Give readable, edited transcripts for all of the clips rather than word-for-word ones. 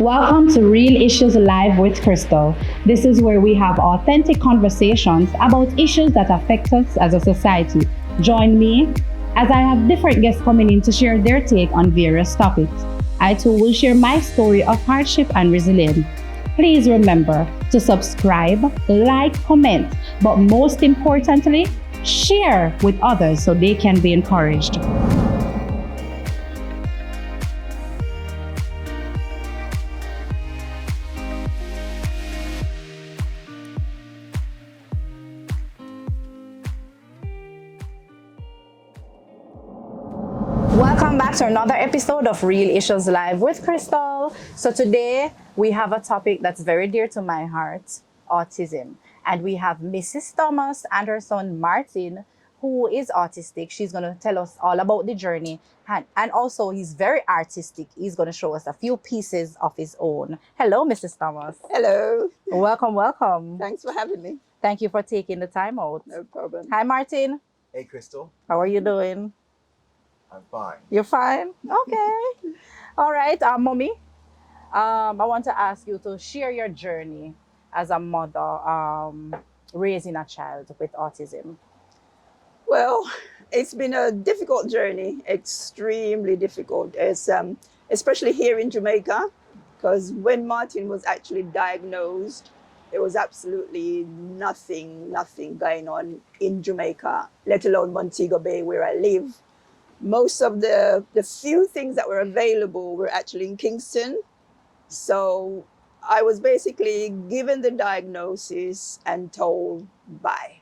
Welcome to Real Issues Live with Crystal. This is where we have authentic conversations about issues that affect us as a society. Join me as I have different guests coming in to share their take on various topics. I too will share my story of hardship and resilience. Please remember to subscribe, like, comment, but most importantly, share with others so they can be encouraged. Welcome back to another episode of Real Issues Live with Crystal. So today we have a topic that's very dear to my heart, autism. And we have Mrs. Thomas and her son Martin, who is autistic. She's going to tell us all about the journey. And also he's very artistic. He's going to show us a few pieces of his own. Hello, Mrs. Thomas. Hello. Welcome, welcome. Thanks for having me. Thank you for taking the time out. No problem. Hi, Martin. Hey, Crystal. How are you doing? I'm fine. You're fine? Okay. All right, Mommy. I want to ask you to share your journey as a mother raising a child with autism. Well, it's been a difficult journey, extremely difficult. It's, especially here in Jamaica, because when Martin was actually diagnosed, there was absolutely nothing going on in Jamaica, let alone Montego Bay, where I live. Most of the few things that were available were actually in Kingston. So I was basically given the diagnosis and told bye.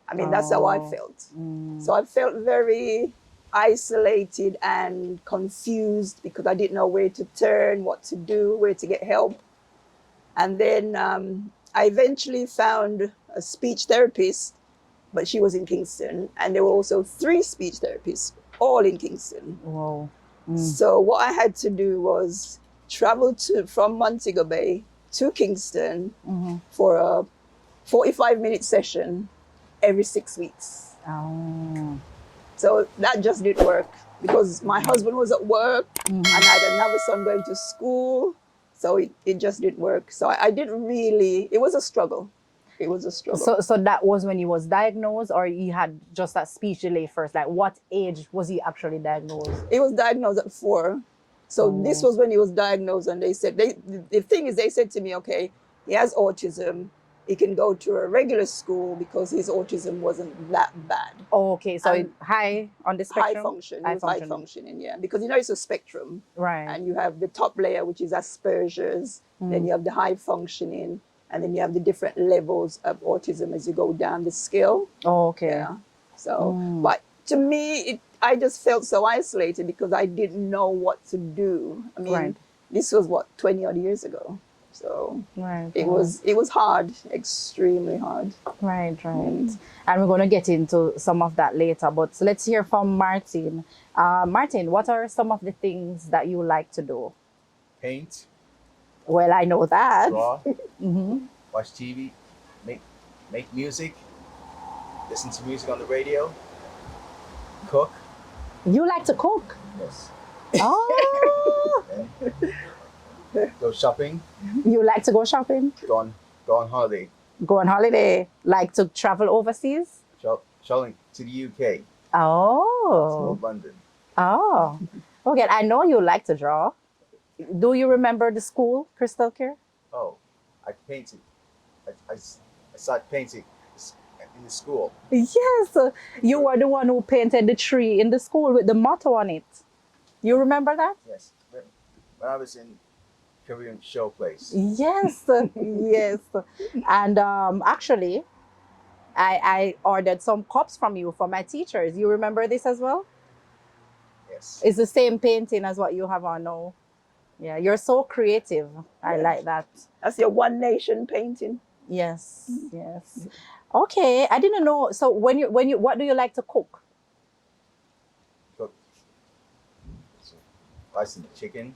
I mean, that's how I felt. So I felt very isolated and confused because I didn't know where to turn, what to do, where to get help. And then I eventually found a speech therapist, but she was in Kingston. And there were also 3 speech therapists, all in Kingston. Wow. So what I had to do was travel from Montego Bay to Kingston for a 45-minute session every 6 weeks. Oh. So that just didn't work because my husband was at work and I had another son going to school. So it just didn't work. So I didn't really, it was a struggle. It was a struggle. So that was when he was diagnosed, or he had just that speech delay first? Like, what age was he actually diagnosed? He was diagnosed at 4. So this was when he was diagnosed, and they said, the thing is, they said to me, okay, he has autism. He can go to a regular school because his autism wasn't that bad. Oh, okay. So high on the spectrum? High function. It was high functioning, yeah. Because, you know, it's a spectrum. Right. And you have the top layer, which is Asperger's. Then you have the high functioning. And then you have the different levels of autism as you go down the scale. Oh, okay. Yeah. So, but to me, I just felt so isolated because I didn't know what to do. I mean, this was what, 20 odd years ago. So it was hard, extremely hard. Right. And we're going to get into some of that later. But let's hear from Martin. Martin, what are some of the things that you like to do? Paint. Well, I know that. Draw. Watch TV. Make music. Listen to music on the radio. Cook. You like to cook? Yes. Oh. Go shopping. You like to go shopping? Go on holiday. Go on holiday. Like to travel overseas? Traveling to the UK. Oh. To London. Oh. Okay, I know you like to draw. Do you remember the school, Crystal Care? Oh, I painted. I started painting in the school. Yes, you were the one who painted the tree in the school with the motto on it. You remember that? Yes. When I was in Korean show place. Yes, yes. And actually, I ordered some cups from you for my teachers. You remember this as well? Yes. It's the same painting as what you have on now. Yeah, you're so creative. I like that. That's your One Nation painting. Yes, yes. Okay, I didn't know. So when you what do you like to cook? Cook. Rice and chicken.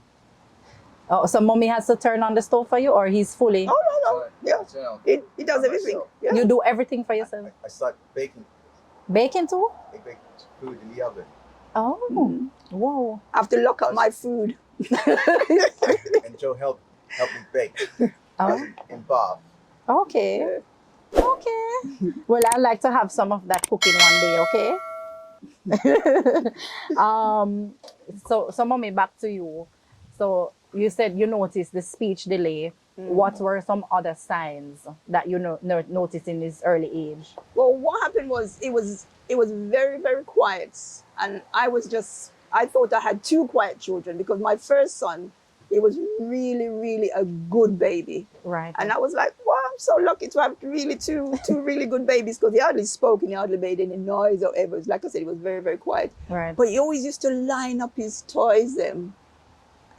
Oh, so mommy has to turn on the stove for you, or he's fully? Oh, no. Yeah. He does everything. Yeah. You do everything for yourself? I start baking. Baking too? I bake food in the oven. Oh, whoa. I have to lock up my food. And Joe help me bake. I was in Bath. Okay. Okay. Well, I'd like to have some of that cooking one day, okay? So mommy, back to you. So you said you noticed the speech delay. What were some other signs that you noticed in his early age? Well, what happened was it was very, very quiet. And I thought I had two quiet children because my first son, he was really, really a good baby. Right. And I was like, wow, I'm so lucky to have really two really good babies because he hardly spoke and he hardly made any noise or ever. Like I said, he was very, very quiet. Right. But he always used to line up his toys them.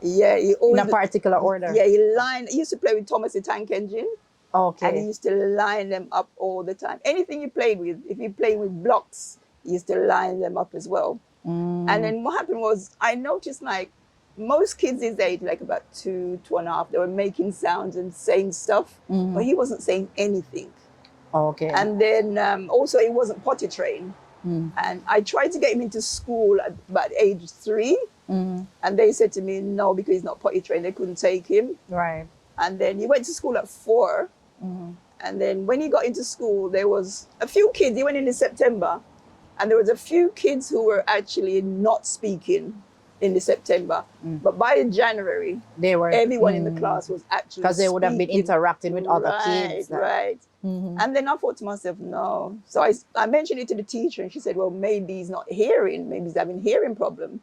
Yeah, he always, in a particular order. Yeah, he used to play with Thomas the Tank Engine. Okay. And he used to line them up all the time. Anything he played with, if he played with blocks, he used to line them up as well. And then what happened was I noticed like most kids his age, like about 2.5, they were making sounds and saying stuff, but he wasn't saying anything. Okay. And then also he wasn't potty trained. And I tried to get him into school at about age 3. And they said to me, no, because he's not potty trained, they couldn't take him. Right. And then he went to school at 4. And then when he got into school, there was a few kids, he went in September, and there was a few kids who were actually not speaking in September. But by January, everyone in the class was actually because they would have been interacting with other kids. Right. And then I thought to myself, no. So I mentioned it to the teacher and she said, well, maybe he's not hearing, maybe he's having a hearing problem.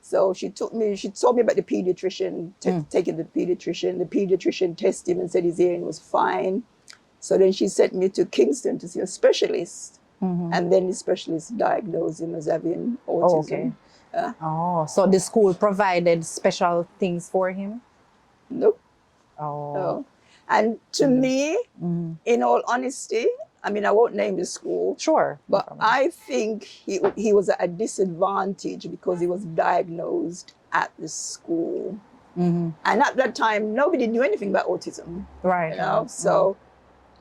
So she told me about the pediatrician, taking the pediatrician tested him and said his hearing was fine. So then she sent me to Kingston to see a specialist. And then the specialist diagnosed him as having autism. So the school provided special things for him? Nope. No. And to me, in all honesty, I mean, I won't name the school. Sure. But I think he was at a disadvantage because he was diagnosed at the school. And at that time, nobody knew anything about autism. Right. You know? So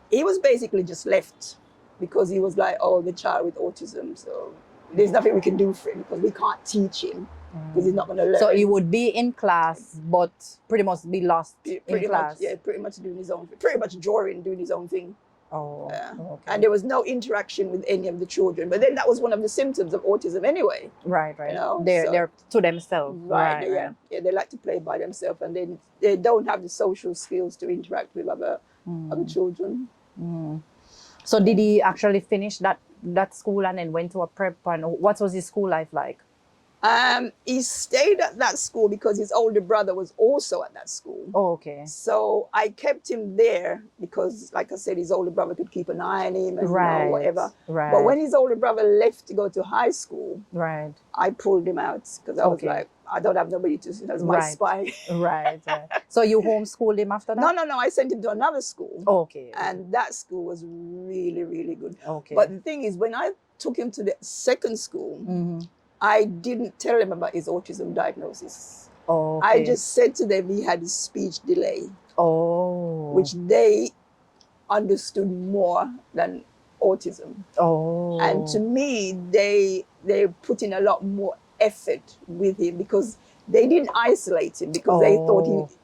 he was basically just left because he was like, oh, the child with autism. So there's nothing we can do for him because we can't teach him because he's not going to learn. So he would be in class, but pretty much be lost in class. Pretty much doing his own, pretty much drawing, doing his own thing. Okay. And there was no interaction with any of the children. But then that was one of the symptoms of autism anyway. Right. You know? They're to themselves. Right. Yeah, they like to play by themselves and then they don't have the social skills to interact with other children. So did he actually finish that school and then went to a prep? And what was his school life like? He stayed at that school because his older brother was also at that school. Oh, okay. So I kept him there because, like I said, his older brother could keep an eye on him and whatever. Right. But when his older brother left to go to high school, I pulled him out because I was like, I don't have nobody to as my spy. Right. So you homeschooled him after that? No. I sent him to another school. Okay. And that school was really, really good. Okay. But the thing is, when I took him to the second school, I didn't tell him about his autism diagnosis. Okay. I just said to them he had a speech delay. Oh. Which they understood more than autism. Oh. And to me, they put in a lot more effort with him because they didn't isolate him because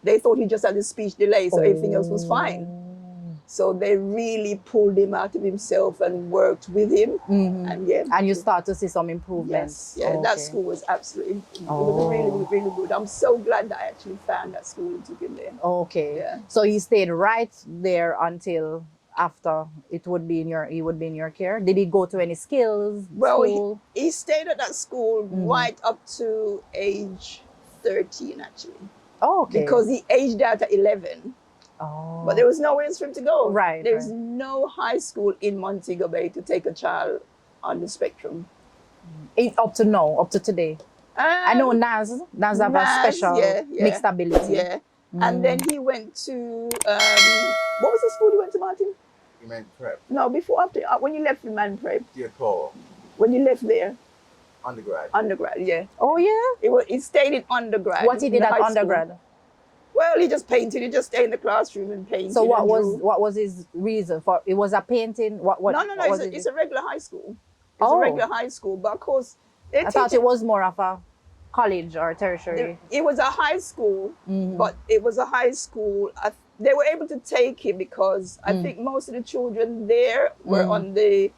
they thought he just had a speech delay, so everything else was fine. So they really pulled him out of himself and worked with him. And you start to see some improvements. Yes, that school was absolutely, it was really, really good. I'm so glad that I actually found that school and took him there. Okay. Yeah. So he stayed right there until after he would be in your care. Did he go to any skills? Well, he stayed at that school right up to age 13 actually. Oh, okay. Because he aged out at 11. Oh. But there was nowhere else for him to go. Right. There was no high school in Montego Bay to take a child on the spectrum. Up to today. I know Naz have a special mixed ability. Yeah. And then he went to, what was the school you went to, Martin? You meant prep? No, when you left the man prep. Dear Paul. When you left there. Undergrad. Undergrad, yeah. Oh, yeah? He stayed in undergrad. What he did at undergrad? School. Well, he just painted. He just stayed in the classroom and painted. So what was his reason for it? Was a painting? No. It's a regular high school. It's a regular high school, but of course, I thought it was more of a college or tertiary? It was a high school, Mhm. but it was a high school. They were able to take him because I think most of the children there were on the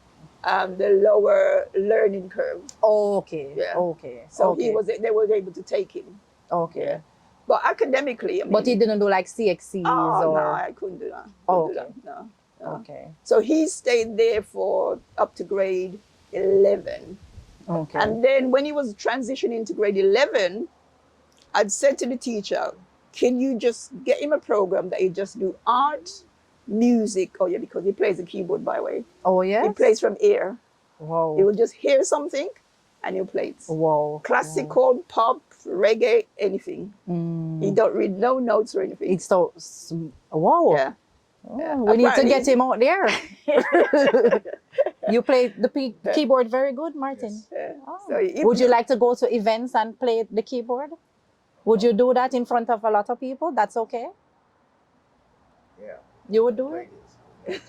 lower learning curve. Oh, okay. Yeah. Okay. So okay. they were able to take him. Okay. Yeah. But academically, I mean, But he didn't do like CXCs oh, or. no, I couldn't do that. Oh, Couldn't do okay. that. No. Okay. So he stayed there for up to grade 11. Okay. And then when he was transitioning to grade 11, I'd said to the teacher, can you just get him a program that he just do art, music? Oh yeah, because he plays the keyboard, by the way. Oh, yes? He plays from ear. Wow. He will just hear something and he'll play it. Wow. Classical, pop, reggae, anything. He don't read no notes or anything. It's so. Wow. Yeah. Oh, Yeah. we need to Apparently- get him out there. You play the keyboard very good, Martin. Yes. Yeah. Oh. So he- Would you like to go to events and play the keyboard? Would you do that in front of a lot of people? That's okay? Yeah. You would do it? Ladies.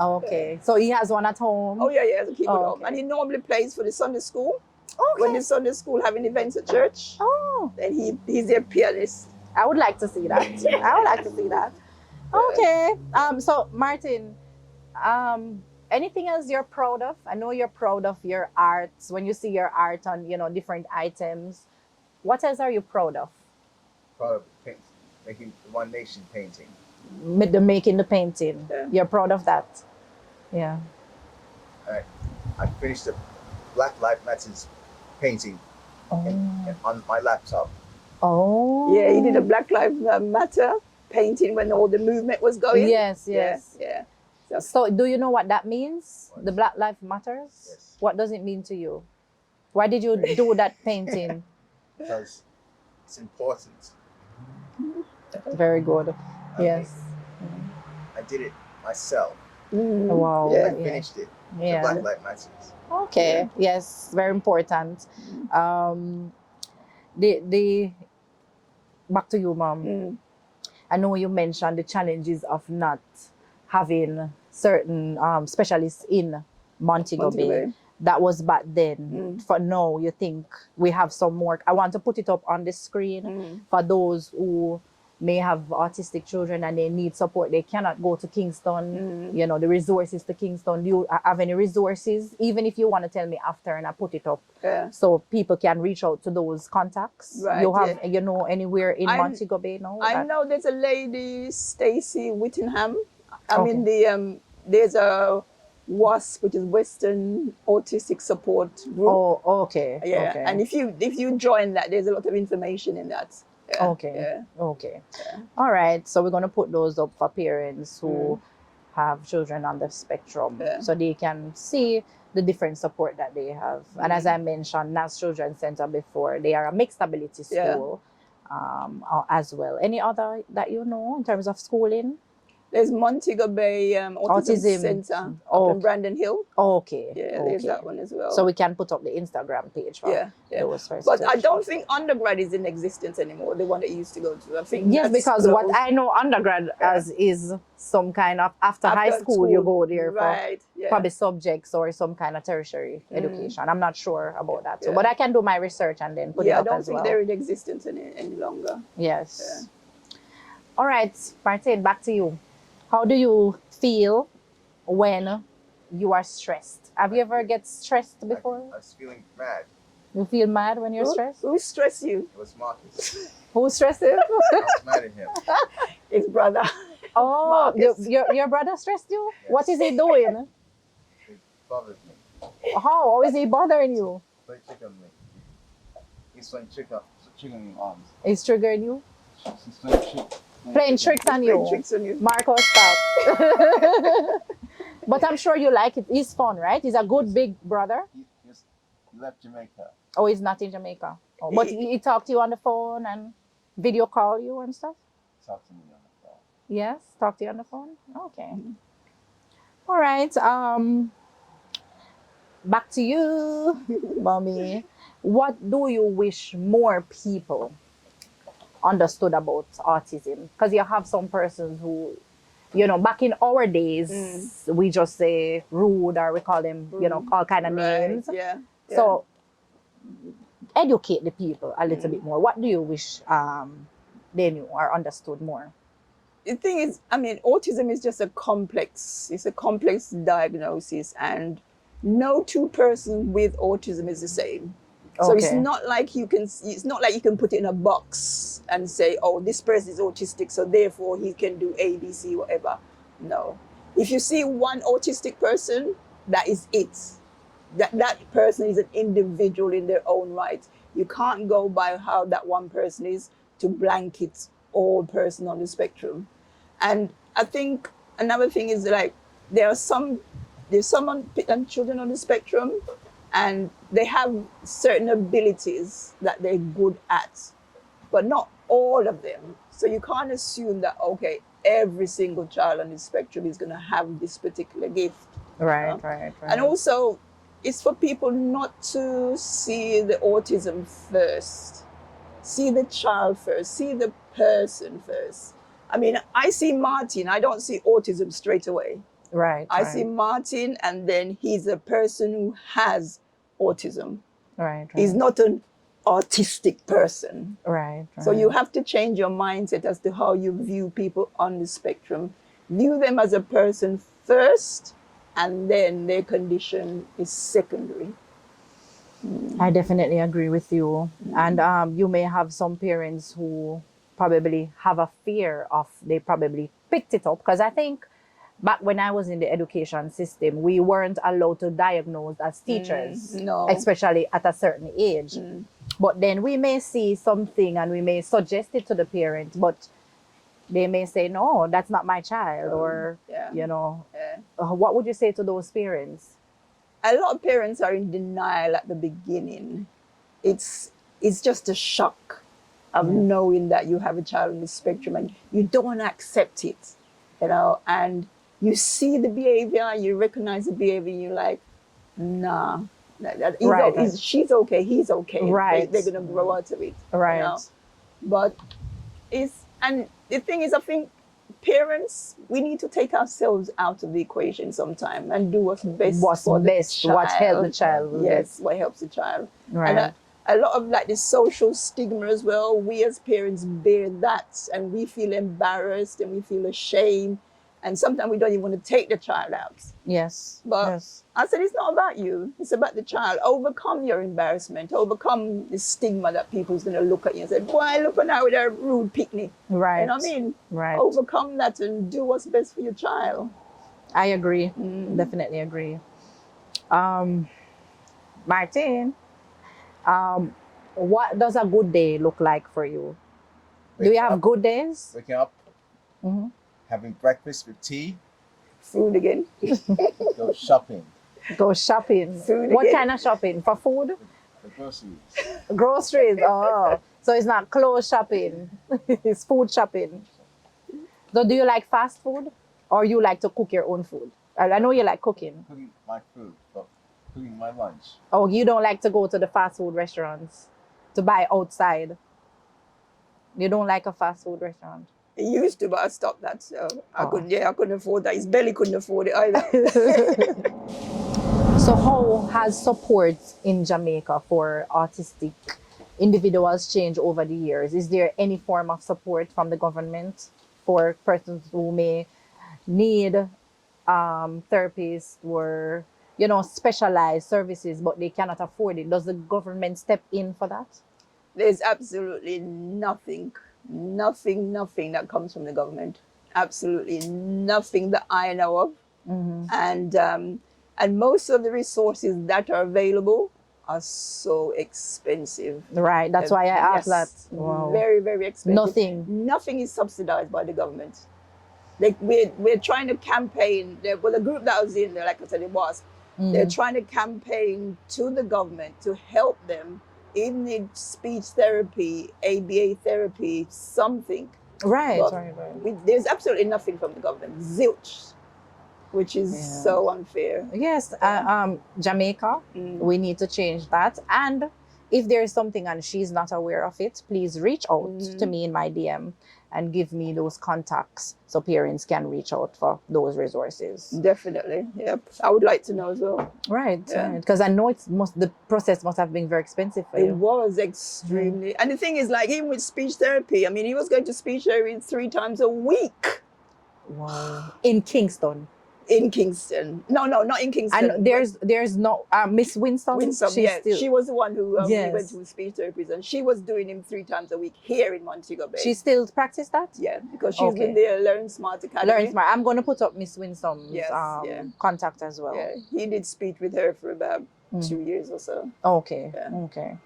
Oh, okay. So he has one at home? Oh yeah, yeah, as a keyboard. Oh, okay. And he normally plays for the Sunday school. Okay. When the Sunday school having events at church, Oh, then he's their pianist. I would like to see that. I would like to see that. Okay. So Martin, anything else you're proud of? I know you're proud of your art. When you see your art on, different items, what else are you proud of? Proud of making the One Nation painting. Making the painting. Yeah. You're proud of that. Yeah. I finished the Black Lives Matters painting on my laptop. Oh. Yeah, he did a Black Lives Matter painting when all the movement was going. Yes, Yeah, yes. yeah. So do you know what that means? What? The Black Lives Matters? Yes. What does it mean to you? Why did you do that painting? Because it's important. Very good. I Yes. mean, I did it myself. Wow. Yeah. I finished it. Yeah. The Black Lives Matters. Okay. Yes. Very important. The back to you, Mom. I know you mentioned the challenges of not having certain specialists in Montego Bay. Montego Bay. That was back then. For now, you think we have some more. I want to put it up on the screen for those who may have autistic children and they need support. They cannot go to Kingston. The resources to Kingston. Do you have any resources? Even if you want to tell me after and I put it up Yeah. so people can reach out to those contacts. Right, You have, anywhere in I'm- Montego Bay now? I that- know there's a lady, Stacy Whittingham. Okay. There's a WASP, which is Western Autistic Support Group. Oh, okay. Yeah, Okay. and if you join that, there's a lot of information in that. Yeah. Okay. Yeah. Okay. All right. So we're going to put those up for parents who have children on the spectrum Yeah. so they can see the different support that they have. And as I mentioned, NAS Children's Center before, they are a mixed ability Yeah. school as well. Any other that you know in terms of schooling? There's Montego Bay Autism Center up in Brandon Hill. Okay. Yeah, there's okay. that one as well. So we can put up the Instagram page for Yeah, yeah. those first. But I don't think undergrad is in existence anymore, the one that you used to go to. I think Yes, that's because what closed. I know undergrad as is some kind of after high school you go there right, for yeah. probably subjects or some kind of tertiary education. I'm not sure about that. So, Yeah. but I can do my research and then put it Yeah, I up don't as think well. they're in existence any longer. Yes. All right, Martin, back to you. How do you feel when you are stressed? Have you ever get stressed before? I was feeling mad. You feel mad when you're stressed? Who stressed you? It was Marcus. Who stressed you? I was mad at him. His brother. Oh, Marcus. your brother stressed you? Yes. What is he doing? It bothered me. How is he bothering you? Play trick on me. He's playing trick on me arms. He's triggering you? He's playing trick. Playing tricks on you? Playing tricks on you. Marco, stop. But I'm sure you like it. He's fun, right? He's a good big brother. He left Jamaica. Oh, he's not in Jamaica. Oh, but he talked to you on the phone and video call you and stuff? Talk to me on the phone. Yes, talk to you on the phone? Okay. All right. Back to you, Mommy. What do you wish more people understood about autism? Because you have some persons who, back in our days, we just say rude or we call them, all kind of names. Yeah. So educate the people a little bit more? What do you wish they knew or understood more? The thing is, I mean, autism is just it's a complex diagnosis, and no two persons with autism is the same. So it's not like you can put it in a box and say, oh, this person is autistic, so therefore he can do A, B, C, whatever. No. If you see one autistic person, that is it. That person is an individual in their own right. You can't go by how that one person is to blanket all person on the spectrum. And I think another thing is, like, there's some children on the spectrum, and they have certain abilities that they're good at, but not all of them. So you can't assume that, okay, every single child on the spectrum is going to have this particular gift. Right. And also, it's for people not to see the autism first. See the child first. See the person first. I mean, I see Martin, I don't see autism straight away. Right. I see Martin, and then he's a person who has autism. Right. He's not an autistic person. Right. So you have to change your mindset as to how you view people on the spectrum. View them as a person first, and then their condition is secondary. I definitely agree with you. And you may have some parents who probably have a fear of, they probably picked it up, because I think back when I was in the education system, we weren't allowed to diagnose as teachers, especially at a certain age. But then we may see something and we may suggest it to the parent, but they may say, no, that's not my child, or, you know. What would you say to those parents? A lot of parents are in denial at the beginning. It's just a shock of knowing that you have a child on the spectrum, and you don't accept it, you know, and you see the behavior, you recognize the behavior, and you're like, nah, she's okay, he's okay. Right. They're gonna grow out of it. Right. You know? But and the thing is, I think parents, we need to take ourselves out of the equation sometime and do what's best for the child. What helps the child. Yes, what helps the child. Right. And a lot of, like, the social stigma as well, we as parents bear that, and we feel embarrassed and we feel ashamed, and sometimes we don't even want to take the child out. Yes. But I said, it's not about you, it's about the child. Overcome your embarrassment, overcome the stigma that people's going to look at you and say, boy, look at now with a rude picnic. Right. You know what I mean? Right. Overcome that and do what's best for your child. I agree. Definitely agree. Martin, what does a good day look like for you? Do you have good days? Waking up, having breakfast with tea, Food again. go shopping, Go shopping. Food What again. kind of shopping? For food? the groceries. Groceries. Oh, so it's not clothes shopping. It's food shopping. So do you like fast food, or you like to cook your own food? I know you like cooking. Cooking my food, but cooking my lunch. Oh, you don't like to go to the fast food restaurants to buy outside? You don't like a fast food restaurant? He used to, but I stopped that. So I couldn't afford that. His belly couldn't afford it either. So how has support in Jamaica for autistic individuals changed over the years? Is there any form of support from the government for persons who may need therapists or, you know, specialized services, but they cannot afford it? Does the government step in for that? There's absolutely nothing that comes from the government. Absolutely nothing that I know of. And most of the resources that are available are so expensive. Right, that's why I asked that. Wow. Very, very expensive. Nothing is subsidized by the government. Like, we're trying to campaign. Well, the group that I was in there, like I said, they're trying to campaign to the government to help them, even in speech therapy, ABA therapy, something. Right, right. There's absolutely nothing from the government. Zilch, which is so unfair. Yes, Jamaica, we need to change that. And if there is something and she's not aware of it, please reach out to me in my DM and give me those contacts so parents can reach out for those resources. Definitely. Yep. I would like to know as well. Right. Yeah. Because I know the process must have been very expensive for It you. was extremely. And the thing is, like, even with speech therapy, I mean, he was going to speech therapy 3 times a week. Wow. In Kingston. In Kingston. No, not in Kingston. And there's no Miss Winsome. Winsome, She's still, she was the one who we Yes. went to speech therapy, and she was doing him 3 times a week here in Montego Bay. she still practice that? Yeah, because she's Okay. with the Learn Smart Academy. Learn Smart. I'm going to put up Miss Winsome's Yes, yeah. contact as well. Yeah, he did speech with her for about 2 years or so. Okay. Yeah. Okay.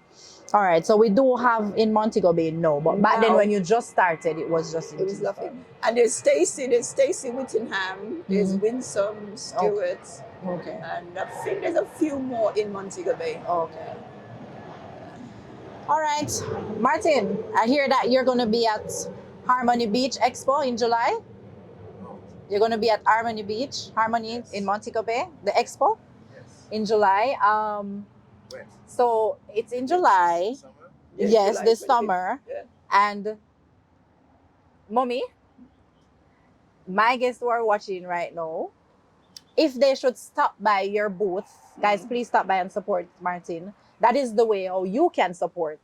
All right. So we do have in Montego Bay, no, but back then Now- when you just started, it was just in It was Kingston. lovely. And there's Stacey Whittingham, there's Winsome Stewart, Okay. and I think there's a few more in Montego Bay. Okay. All right, Martin, I hear that you're going to be at Harmony Beach Expo in July. You're going to be at Harmony Beach, Harmony in Montego Bay, the expo in July. When? So it's in July. Summer? Yeah, Yes, July this 25th. summer. Yeah. And mommy, my guests who are watching right now, if they should stop by your booth, guys, please stop by and support Martin. That is the way how you can support.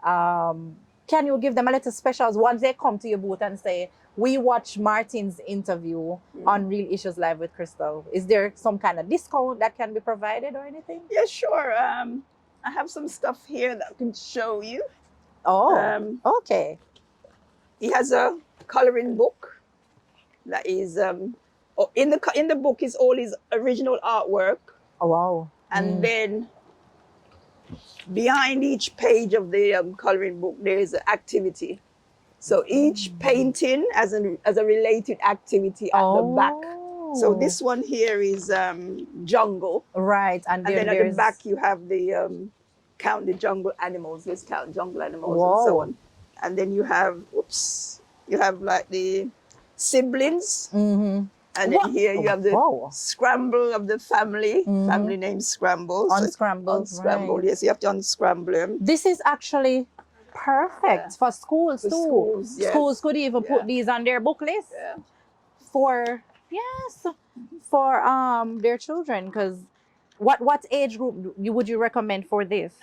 Can you give them a little specials once they come to your booth and say, we watch Martin's interview on Real Issues Live with Crystal? Is there some kind of discount that can be provided or anything? Yeah, sure. I have some stuff here that I can show you. Oh, okay. He has a coloring book that is in the book is all his original artwork, Oh, wow. and then behind each page of the coloring book there is an activity. So each painting has a related activity at the back. So this one here is jungle, Right, and and then at there's the back you have the count the jungle animals. Let's count jungle animals and Whoa. so on. And then you have you have like the siblings, and then What? here you have the Whoa. scramble of the family, family name Scramble. So Unscramble, unscramble, right. yes, you have to unscramble them. This is actually perfect for schools For too. schools, yes. Schools could even put Yeah. these on their book list Yeah. for their children. Because what age group would you recommend for this?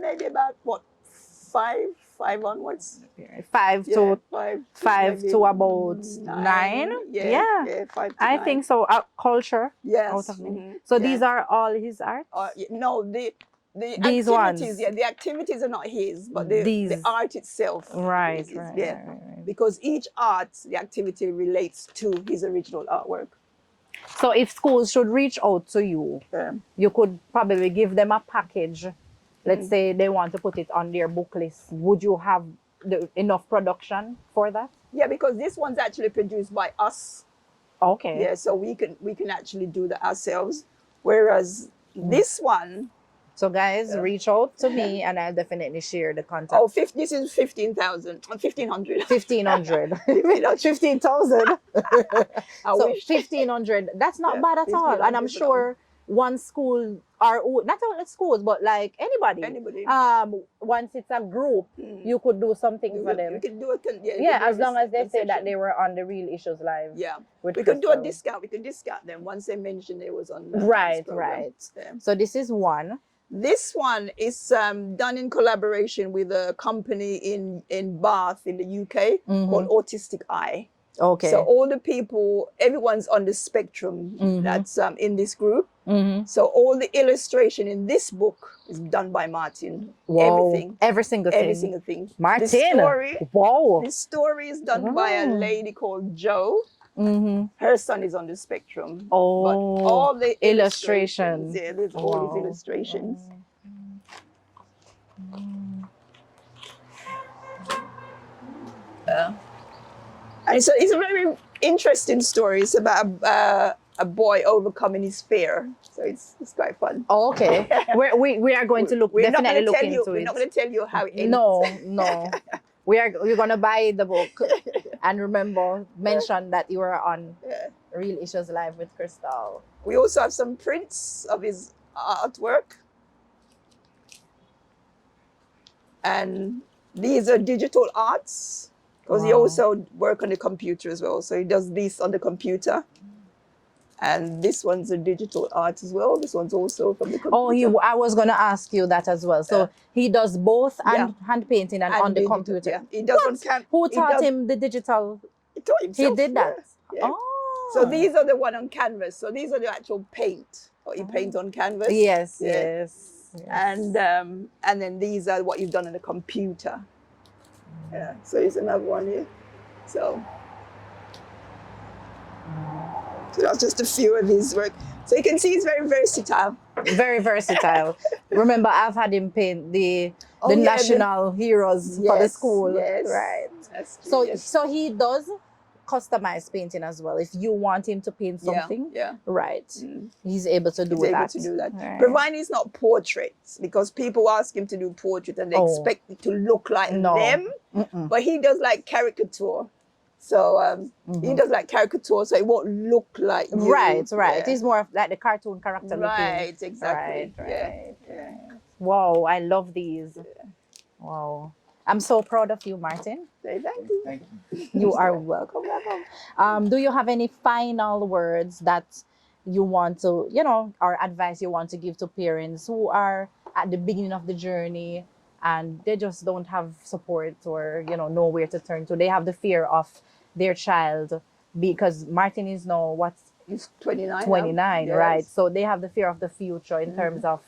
Maybe about what, five onwards. 5 Yeah, to five to about 9? Yeah, 5 to I 9. think so. Culture. Yes. Out of many. mhm, So yeah. these are all his art. No, the These activities, ones. yeah, the activities are not his, but the These. art itself. Right, is, right, yeah. right. Because each art, the activity relates to his original artwork. So if schools should reach out to you, Yeah. you could probably give them a package. Let's say they want to put it on their book list. Would you have enough production for that? Yeah, because this one's actually produced by us. Okay. Yeah, so we can actually do that ourselves. Whereas this one, So guys, reach out to me and I'll definitely share the contact. this is 15,000, 1,500. 1,500. 15,000. 15,000. I So wish. 1,500. That's not Yeah, bad at all. And I'm 1,500 sure one school, or not only schools, but like anybody. Anybody. Once it's a group, you could do something for them. We can do it. Yeah, as long as they say that they were on the Real Issues Live. Yeah, with we could do a Crystal. discount. We could discount them once they mentioned they was on. Right, this program. right. Yeah. So this is one. This one is done in collaboration with a company in Bath in the UK called Autistic Eye. Okay. So all the people, everyone's on the spectrum that's in this group. So all the illustration in this book is done by Martin. Whoa. Everything. Every single thing. Every single thing. Martin. The story is done by a Wow. lady called Jo. Her son is on the spectrum. Oh, But all the illustration. illustrations, yeah, there's all Wow. these illustrations. And it's a very interesting story. It's about a boy overcoming his fear. So it's quite fun. Oh, okay. we are going to look We're not definitely gonna look tell you. into We're it. not going to tell you how it ends. No. We're gonna buy the book and remember mention that you were on Yeah. Real Issues Live with Crystal. We also have some prints of his artwork. And these are digital arts, because he Wow. also work on the computer as well. So he does this on the computer. And this one's a digital art as well. This one's also from the computer. Oh, I was going to ask you that as well. So he does both Yeah. hand painting and on the digital, computer. Yeah. He does on Who taught him the digital? He taught himself. He did that. Yeah. Yeah. Oh. So these are the one on canvas. So these are the actual paint. What you paint on canvas. Yes, Yeah. yes. And then these are what you've done on the computer. Yeah. So here's another one here. So that's just a few of his work. So you can see he's very versatile. Very versatile. Remember, I've had him paint the Yeah, national heroes for the school. Yes. Right. That's true, So yes. so he does customized painting as well. If you want him to paint something, Yeah. right, he's able to do He's that. able to do that. Right. Providing it's not portraits, because people ask him to do portrait and they expect it to look like them. But he does like caricature. So he does like caricature, so it won't look like you. Right. Yeah. He's more of like the cartoon character looking. Right, exactly. Right. Yeah. Wow, I love these. Wow. I'm so proud of you, Martin. Say thank you. Thank you. You are welcome. Do you have any final words that you want to, or advice you want to give to parents who are at the beginning of the journey and they just don't have support or, know where to turn to? They have the fear of their child because Martin is now, He's 29 29, now. right? Yes. So they have the fear of the future in terms of,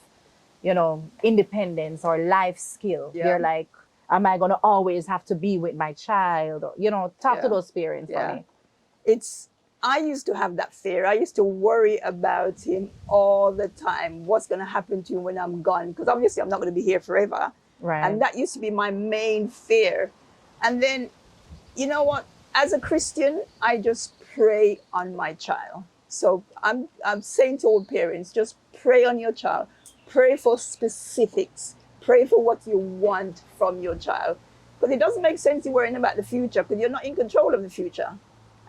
independence or life skill. Yeah. They're like, am I going to always have to be with my child? Or, talk to those parents for me. I used to have that fear. I used to worry about him all the time. What's going to happen to him when I'm gone? Because obviously I'm not going to be here forever. Right. And that used to be my main fear. And then, you know what? As a Christian, I just pray on my child. So I'm saying to all parents, just pray on your child. Pray for specifics. Pray for what you want from your child. Because it doesn't make sense you worrying about the future because you're not in control of the future.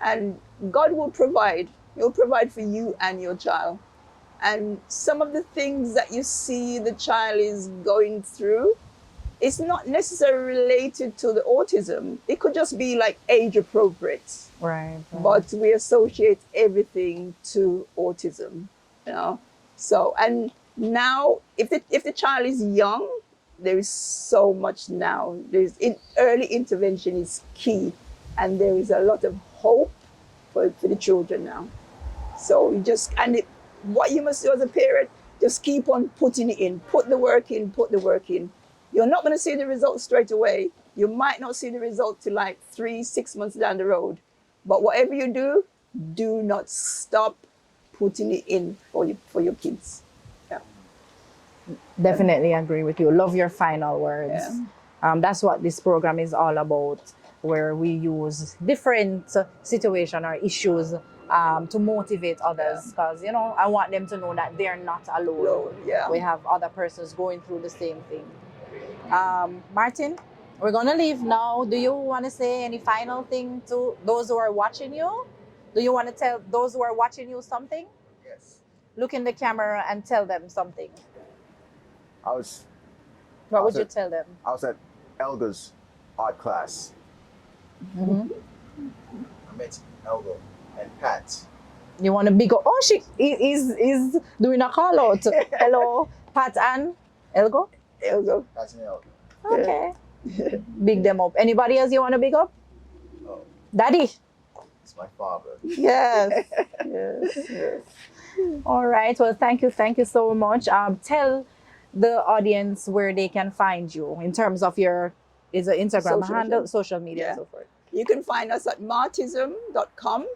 And God will provide. He'll provide for you and your child. And some of the things that you see the child is going through, it's not necessarily related to the autism. It could just be like age appropriate. Right. But we associate everything to autism, So, and now, if the child is young, there is so much now. Early intervention is key, and there is a lot of hope for the children now. So what you must do as a parent, just keep on putting it in, put the work in. You're not going to see the results straight away. You might not see the result till like 3-6 months down the road. But whatever you do, do not stop putting it in for your kids. Yeah. Definitely agree with you. Love your final words. Yeah. That's what this program is all about, where we use different situations or issues to motivate others. Because, I want them to know that they're not alone. Yeah. We have other persons going through the same thing. Martin, we're going to leave now. Do you want to say any final thing to those who are watching you? Do you want to tell those who are watching you something? Yes. Look in the camera and tell them something. What would you tell them? I was at Elga's art class. Mm-hmm. I met Elga and Pat. You want to big up? Oh, she is doing a call out. Hello, Pat and Elgo. Elgo. Pat and Elga. Okay. Big them up. Anybody else you want to big up? Oh, Daddy. it's my father. Yes. yes. All right. Well, thank you so much. Tell the audience where they can find you in terms of your Instagram handle, social media, and so forth. You can find us at martism.com,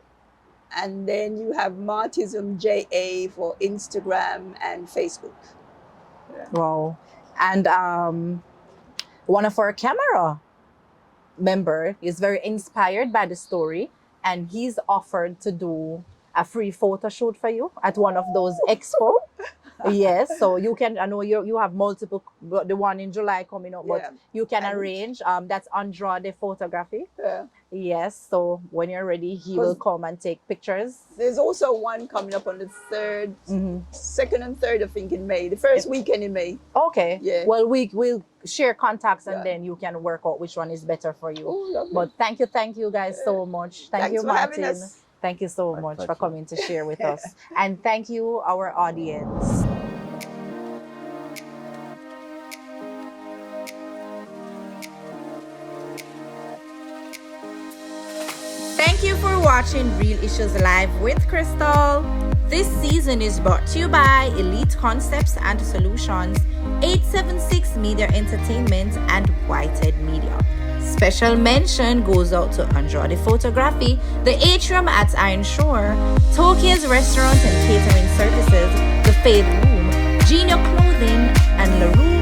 and then you have MARTISMJA for Instagram and Facebook. Wow. And one of our camera member is very inspired by the story, and he's offered to do a free photo shoot for you at one of those expo. Yes, so you can, I know you have multiple, but the one in July coming up, but Yeah. you can And- arrange. That's Andrade Photography. Yeah. Yes, so when you're ready, he will 'Cause- come and take pictures. There's also one coming up on the 3rd, 2nd and 3rd, I think, in May. The first weekend in May. Okay. Yeah. Well, we'll share contacts and Yeah. then you can work out which one is better for you. Oh, lovely. But thank you guys so much. Thank Thanks you, for having Martin. us. Thank you so My much for pleasure. coming to share with us. And thank you, our audience. Thank you for watching Real Issues Live with Crystal. This season is brought to you by Elite Concepts and Solutions, 876 Media Entertainment, and Whitehead Media. Special mention goes out to Andrade Photography, the Atrium at Ironshore, Tokyia's Restaurant and Catering Services, the Faderoom, Genio Clothing, and Larue